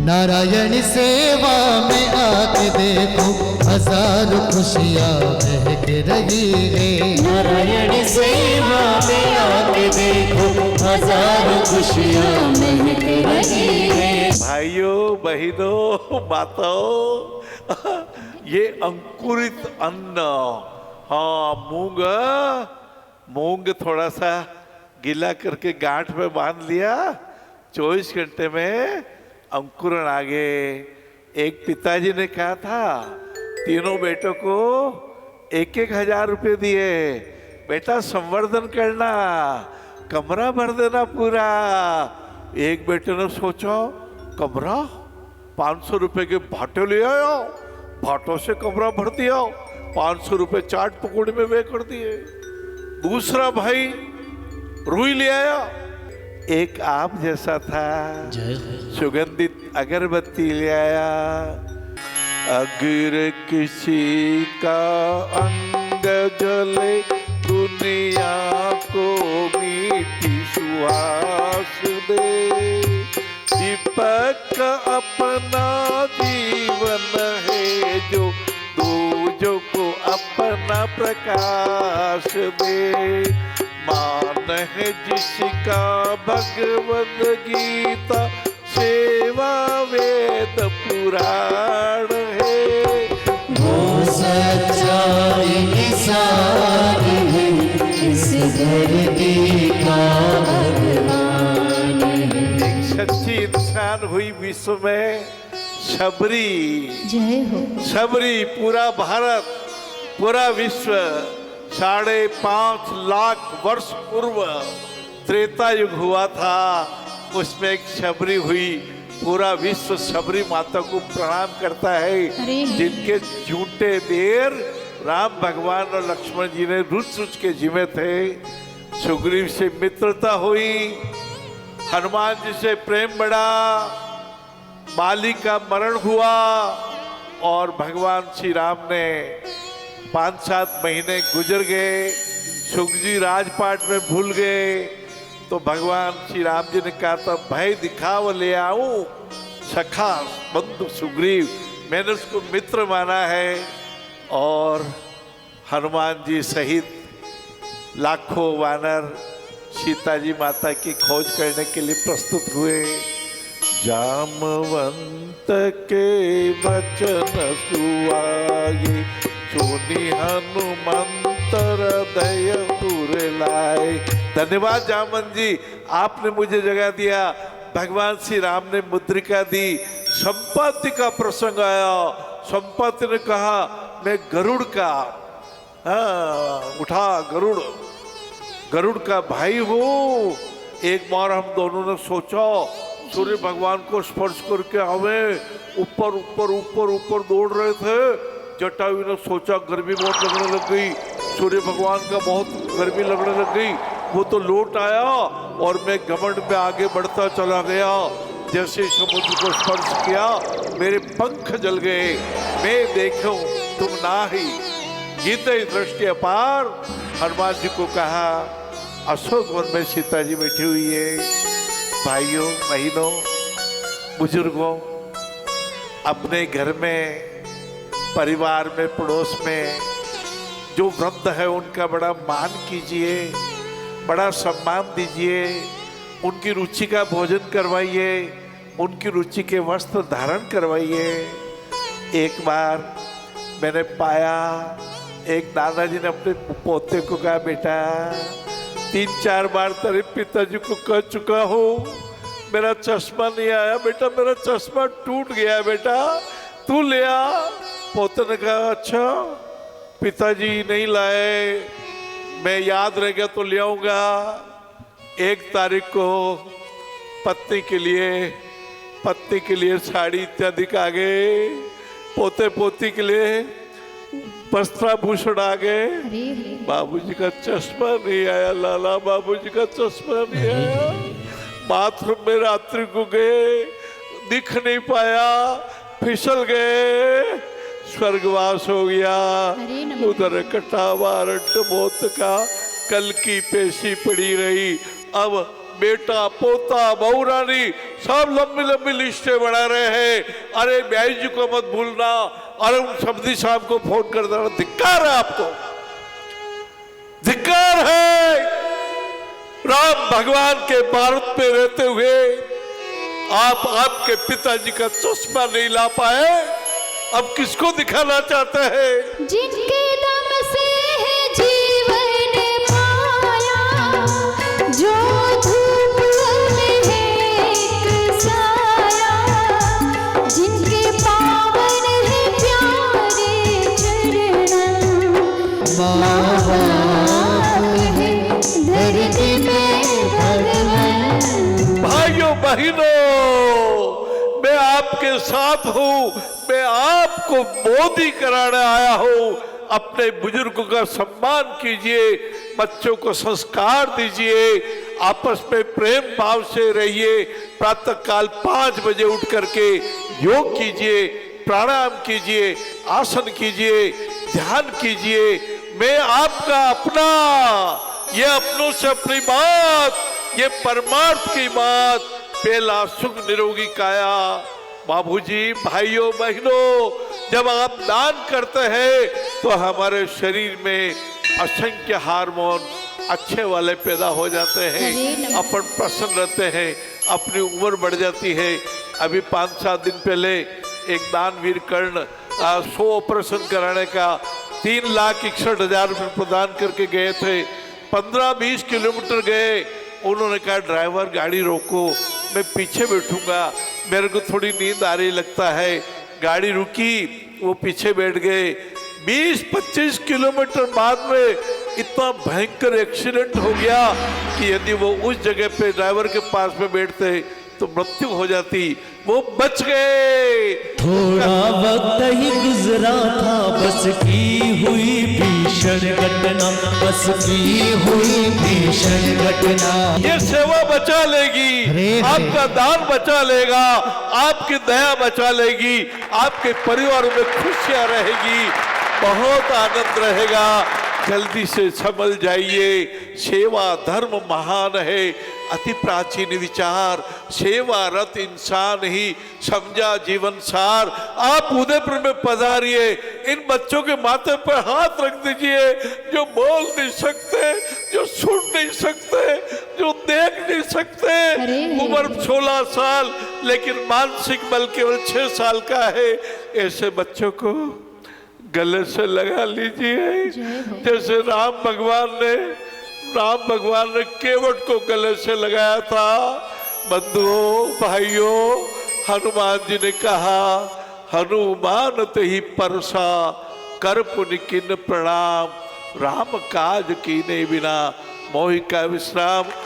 नारायण सेवा में आके देखो हजारों खुशियाँ महक रही है। नारायण सेवा में आके देखो हजारों खुशियाँ महक रही है। भाइयों बहनों माताओं, ये अंकुरित अन्न, हाँ मूंग थोड़ा सा गीला करके गांठ में बांध लिया, 24 घंटे में अंकुरण आ गए। एक पिताजी ने कहा था तीनों बेटों को 1,000 रुपये दिए, बेटा संवर्धन करना, कमरा भर देना पूरा। एक बेटे ने सोचा कमरा 500 रुपये के भाटे ले आया, भाटों से कमरा भर दिया, 500 रुपये चाट पकौड़े में वे कर दिए। दूसरा भाई रुई ले आया, एक आप जैसा था, सुगंधित अगरबत्ती ले आया। अगर किसी का अंग जले दुनिया को मीठी सुहास दे, दीपक अपना जीवन है जो दूजों को अपना प्रकाश दे। मान है जिसका भगवद गीता सेवा वेद पुराण है, वो सच्चाई निसार है, इस धरती का भगवान है। एक सच्ची इंसान हुई विश्व में शबरी। जय हो। शबरी पूरा भारत, पूरा विश्व 5.5 लाख वर्ष पूर्व त्रेता युग हुआ था, उसमें एक शबरी हुई। पूरा विश्व शबरी माता को प्रणाम करता है, जिनके झूठे देर राम भगवान और लक्ष्मण जी ने रुच के जिम्मे थे। सुग्रीव से मित्रता हुई, हनुमान जी से प्रेम बढ़ा, बाली का मरण हुआ और भगवान श्री राम ने 5-7 महीने गुजर गए। सुखजी राजपाट में भूल गए, तो भगवान श्री राम जी ने कहा था भय दिखाव ले आऊं सखा बंधु सुग्रीव, मैंने उसको मित्र माना है। और हनुमान जी सहित लाखों वानर सीता जी माता की खोज करने के लिए प्रस्तुत हुए। जामवंत के वचन सुआये, सुनी हनुमंत हृदय पुर लाए। धन्यवाद जामवंत जी, आपने मुझे जगह दिया। भगवान श्री राम ने मुद्रिका दी, संपत्ति का प्रसंग आया। संपत्ति ने कहा मैं गरुड़ का, उठा गरुड़ का भाई हूँ। एक बार हम दोनों ने सोचा सूर्य भगवान को स्पर्श करके हमें ऊपर ऊपर ऊपर ऊपर दौड़ रहे थे। जटायु ने सोचा गर्मी बहुत लगने लग गई, सूर्य भगवान का बहुत गर्मी लगने लग गई, वो तो लौट आया और मैं घमंड में आगे बढ़ता चला गया। जैसे समुद्र को स्पर्श किया मेरे पंख जल गए, मैं देखूं तुम ना ही गीते दृष्टि अपार। हनुमान जी को कहा अशोक वन में सीता जी बैठी हुई है। भाइयों बहनों बुजुर्गों, अपने घर में परिवार में पड़ोस में जो वृद्ध है उनका बड़ा मान कीजिए, बड़ा सम्मान दीजिए, उनकी रुचि का भोजन करवाइए, उनकी रुचि के वस्त्र धारण करवाइए। एक बार मैंने पाया एक दादाजी ने अपने पोते को कहा बेटा 3-4 बार तेरे पिताजी को कह चुका हूँ मेरा चश्मा नहीं आया बेटा, मेरा चश्मा टूट गया बेटा, तू ले आ। पोते ने कहा अच्छा पिताजी नहीं लाए, मैं याद रह गया तो ले आऊँगा। 1 तारीख को पत्नी के लिए साड़ी इत्यादि आ गए, पोते पोती के लिए वस्त्राभूषण आ गए। बाबूजी का चश्मा नहीं आया, लाला बाबूजी का चश्मा नहीं आया। बाथरूम में रात्रि को गए, दिख नहीं पाया, फिसल गए, स्वर्गवास हो गया। उधर कटा वारंट मौत का, कल की पेशी पड़ी रही। अब बेटा पोता बहू रानी सब लंबी लंबी लिस्टें बना रहे हैं। अरे ब्याई जी को मत भूलना, अरे उन सब्जी साहब को फोन कर देना। धिक्कार है आपको, धिक्कार है। राम भगवान के भारत में रहते हुए आप आपके पिताजी का चश्मा नहीं ला पाए, अब किसको दिखाना चाहते हैं? जिनके दम से है जीवन पाया, जो धूप में है एक साया, जिनके पावन है प्यारे चरण, माँ बाप है धरती में भगवान। भाइयों बहनों, मैं आपके साथ हूं, मैं आपको मोदी कराने आया हूं। अपने बुजुर्गों का सम्मान कीजिए, बच्चों को संस्कार दीजिए, आपस में प्रेम भाव से रहिए। प्रातः काल 5 बजे उठ करके योग कीजिए, प्राणायाम कीजिए, आसन कीजिए, ध्यान कीजिए। मैं आपका अपना, ये अपनों से अपनी बात, ये परमार्थ की बात, पहला सुख निरोगी काया। बाबूजी, भाइयों बहनों, जब आप दान करते हैं तो हमारे शरीर में असंख्य हार्मोन अच्छे वाले पैदा हो जाते हैं, अपन प्रसन्न रहते हैं, अपनी उम्र बढ़ जाती है। अभी 5-7 दिन पहले एक दानवीर कर्ण 100 ऑपरेशन कराने का 3,61,000 रुपये प्रदान करके गए थे। 15-20 किलोमीटर गए, उन्होंने कहा ड्राइवर गाड़ी रोको, मैं पीछे बैठूंगा, मेरे को थोड़ी नींद आ रही लगता है। गाड़ी रुकी, वो पीछे बैठ गए। 20-25 किलोमीटर बाद में इतना भयंकर एक्सीडेंट हो गया कि यदि वो उस जगह पे ड्राइवर के पास में बैठते तो मृत्यु हो जाती। वो बच गए। थोड़ा वक्त ही गुजरा था, बस की हुई भीषण घटना, बस की हुई भीषण घटना। ये सेवा बचा लेगी, आपका दान बचा लेगा, आपकी दया बचा लेगी, आपके परिवार में खुशियां रहेगी, बहुत आनंद रहेगा। जल्दी से समझ जाइए, सेवा धर्म महान है। अति प्राचीन विचार, सेवारत इंसान ही समझा जीवन सार। आप उदयपुर में पधारिए, इन बच्चों के माथे पर हाथ रख दीजिए, जो बोल नहीं सकते, जो सुन नहीं सकते, जो देख नहीं सकते। उम्र 16 साल, लेकिन मानसिक बल केवल 6 साल का है। ऐसे बच्चों को गले से लगा लीजिए, जैसे राम भगवान ने केवट को गले से लगाया था। बंधुओं भाइयों, हनुमान जी ने कहा, हनुमान तहि परसा कर पुनि किन प्रणाम, राम काज कीने बिना मोहि का विश्राम।